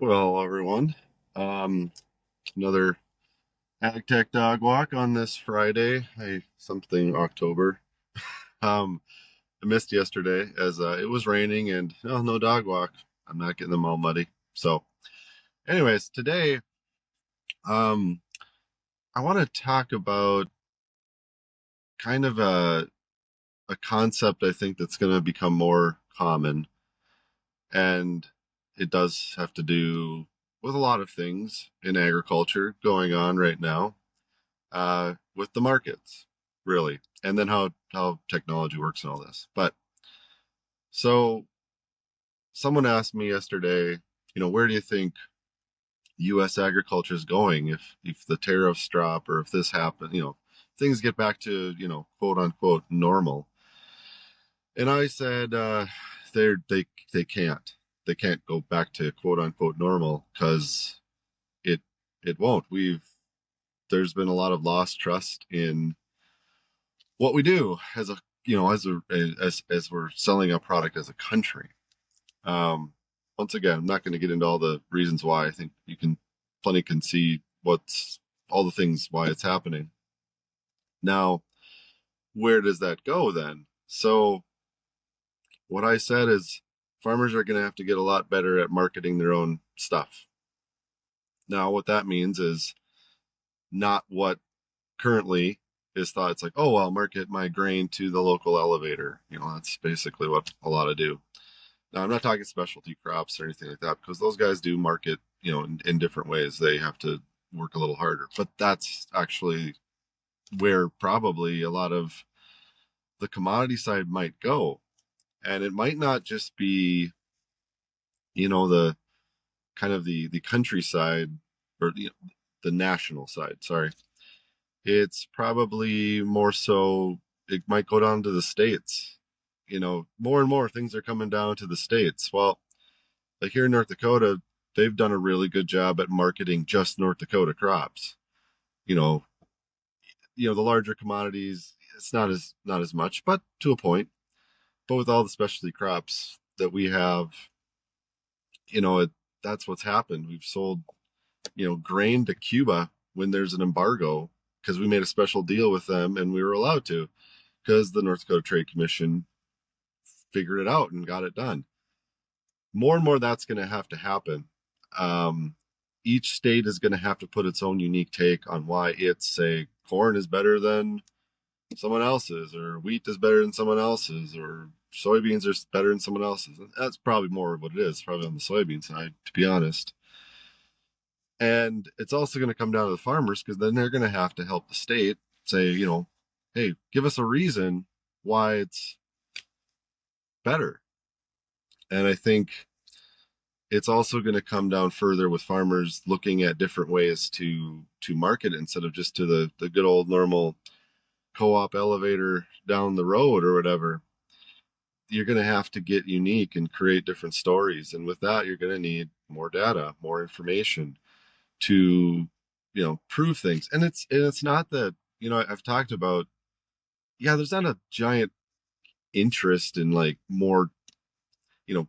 Well, everyone, um, another AgTech dog walk on this Friday. Something October. Um, I missed yesterday as it was raining and no dog walk. I'm not getting them all muddy. So, anyways, today, um, I want to talk about kind of a concept I think that's going to become more common, and it does have to do with a lot of things in agriculture going on right now. With the markets, really, and then how technology works and all this. But so someone asked me yesterday, where do you think U.S. agriculture is going if the tariffs drop or if this happens, things get back to quote unquote normal. And I said they can't go back to quote unquote normal because it it won't. There's been a lot of lost trust in what we do as a as we're selling a product as a country. Um, Once again, I'm not going to get into all the reasons why. I think you can plenty can see what's all the things why it's happening. Now, where does that go then? So what I said is farmers are going to have to get a lot better at marketing their own stuff. Now, what that means is not what currently is thought. It's like, oh, I'll market my grain to the local elevator. That's basically what a lot of do. Now, I'm not talking specialty crops or anything like that because those guys do market, in different ways. They have to work a little harder. But that's actually where probably a lot of the commodity side might go. And it might not just be, the kind of the countryside or the national side. Sorry. It's probably more so, it might go down to the states. More and more things are coming down to the states. Well, like here in North Dakota, they've done a really good job at marketing just North Dakota crops. You know, the larger commodities, it's not as much, but to a point. But with all the specialty crops that we have, that's what's happened. We've sold, grain to Cuba when there's an embargo because we made a special deal with them and we were allowed to because the North Dakota Trade Commission figured it out and got it done. More and more that's going to have to happen. Um, each state is going to have to put its own unique take on why it's, say, corn is better than someone else's, or wheat is better than someone else's, or soybeans are better than someone else's. That's probably more of what it is, probably on the soybean side, to be honest. And it's also going to come down to the farmers because then they're going to have to help the state say, hey, give us a reason why it's better. And I think it's also going to come down further with farmers looking at different ways to market it instead of just to the good old normal co-op elevator down the road or whatever. You're going to have to get unique and create different stories, and with that you're going to need more data, more information to prove things. And it's not that, I've talked about, yeah, there's not a giant interest in like more,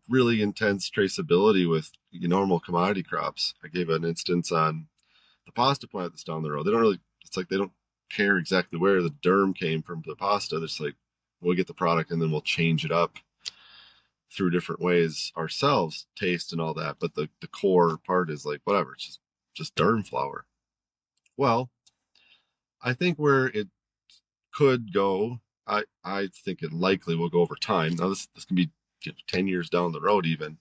really intense traceability with normal commodity crops. I gave an instance on the pasta plant that's down the road. They don't really, it's like they don't care exactly where the derm came from the pasta. They're just like, we'll get the product and then we'll change it up through different ways ourselves, taste and all that. But the core part is like, whatever, it's just derm flour. Well, I think where it could go, I think it likely will go over time. Now this can be 10 years down the road even,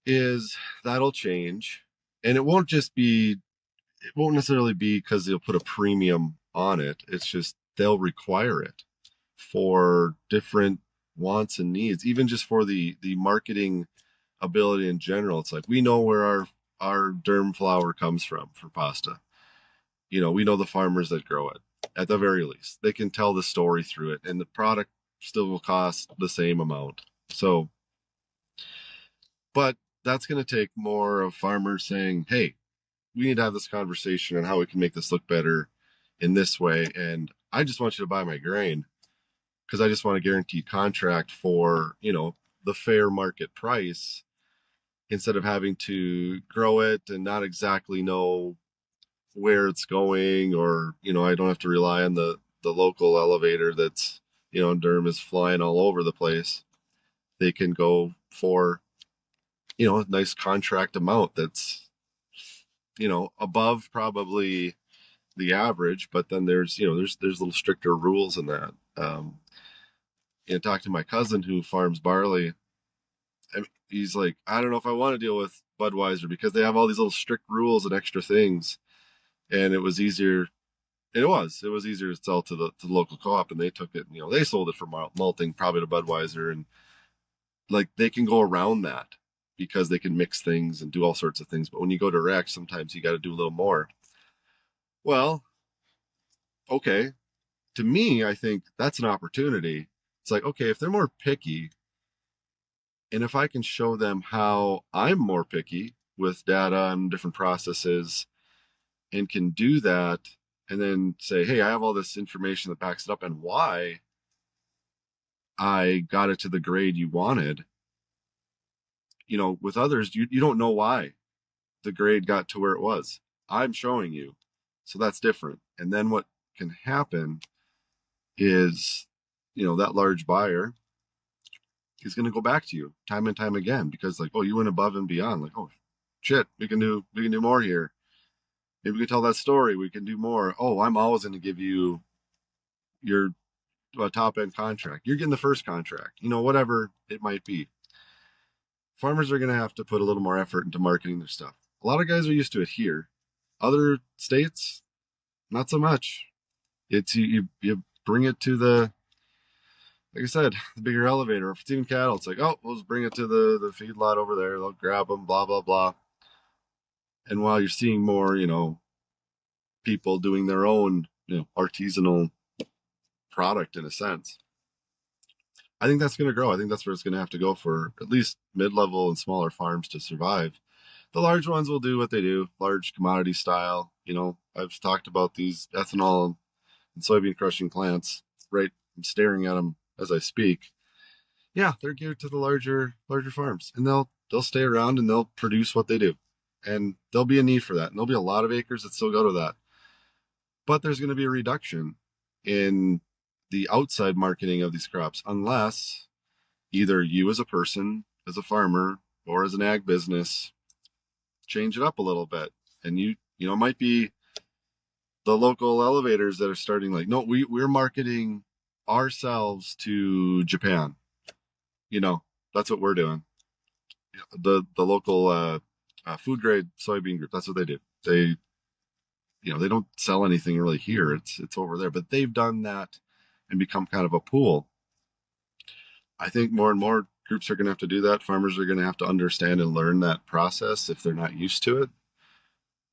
is that'll change. And it won't necessarily be because they'll put a premium on it. It's just they'll require it for different wants and needs, even just for the marketing ability in general. It's like we know where our derm flour comes from for pasta. We know the farmers that grow it. At the very least, they can tell the story through it, and the product still will cost the same amount. So, but that's going to take more of farmers saying, "Hey, we need to have this conversation on how we can make this look better in this way. And I just want you to buy my grain because I just want a guaranteed contract for, the fair market price. instead of having to grow it and not exactly know where it's going, or I don't have to rely on the local elevator that's in Durham is flying all over the place. They can go for a nice contract amount that's above probably the average, but then there's little stricter rules in that. Talk to my cousin who farms barley. I mean, he's like, I don't know if I want to deal with Budweiser because they have all these little strict rules and extra things, and it was easier. It was easier to sell to the local co-op, and they took it. They sold it for malting probably to Budweiser, and like they can go around that because they can mix things and do all sorts of things. But when you go direct, sometimes you got to do a little more. Well, okay, to me, I think that's an opportunity. It's like, okay, if they're more picky, and if I can show them how I'm more picky with data and different processes and can do that, and then say, hey, I have all this information that backs it up and why I got it to the grade you wanted. With others, you don't know why the grade got to where it was. I'm showing you. So that's different. And then what can happen is, that large buyer is going to go back to you time and time again because like, oh, you went above and beyond. Like, oh shit, we can do more here. Maybe we can tell that story. We can do more. Oh, I'm always going to give you your top end contract. You're getting the first contract, whatever it might be. Farmers are going to have to put a little more effort into marketing their stuff. A lot of guys are used to it here. Other states, not so much. It's you bring it to the, like I said, the bigger elevator. If it's even cattle, it's like, oh, we'll just bring it to the feedlot over there. They'll grab them, blah blah blah. And while you're seeing more, people doing their own, artisanal product in a sense, I think that's going to grow. I think that's where it's going to have to go for at least mid-level and smaller farms to survive. The large ones will do what they do, large commodity style. I've talked about these ethanol and soybean crushing plants, right? I'm staring at them as I speak. Yeah, they're geared to the larger farms, and they'll stay around and they'll produce what they do, and there'll be a need for that, and there'll be a lot of acres that still go to that. But there's going to be a reduction in the outside marketing of these crops unless either you as a person, as a farmer, or as an ag business change it up a little bit. And it might be the local elevators that are starting like, no, we're marketing ourselves to Japan. That's what we're doing. The local food grade soybean group, that's what they do. They don't sell anything really here. It's over there, but they've done that and become kind of a pool. I think more and more groups are going to have to do that. Farmers are going to have to understand and learn that process if they're not used to it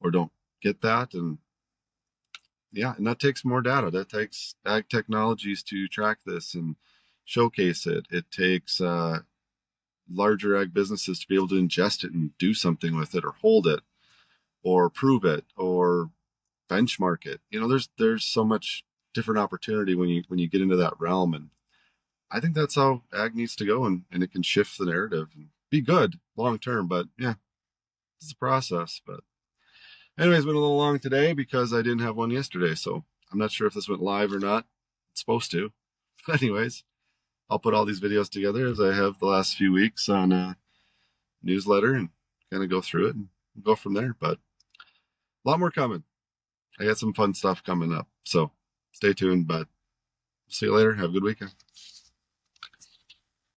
or don't get that. And yeah, and that takes more data. That takes ag technologies to track this and showcase it. It takes larger ag businesses to be able to ingest it and do something with it or hold it or prove it or benchmark it. There's so much different opportunity when you get into that realm, and I think that's how ag needs to go, and it can shift the narrative and be good long term. But yeah, it's a process. But anyways, went a little long today because I didn't have one yesterday, so I'm not sure if this went live or not. It's supposed to. But anyways, I'll put all these videos together as I have the last few weeks on a newsletter and kind of go through it and go from there. But a lot more coming. I got some fun stuff coming up. So stay tuned, but see you later. Have a good weekend.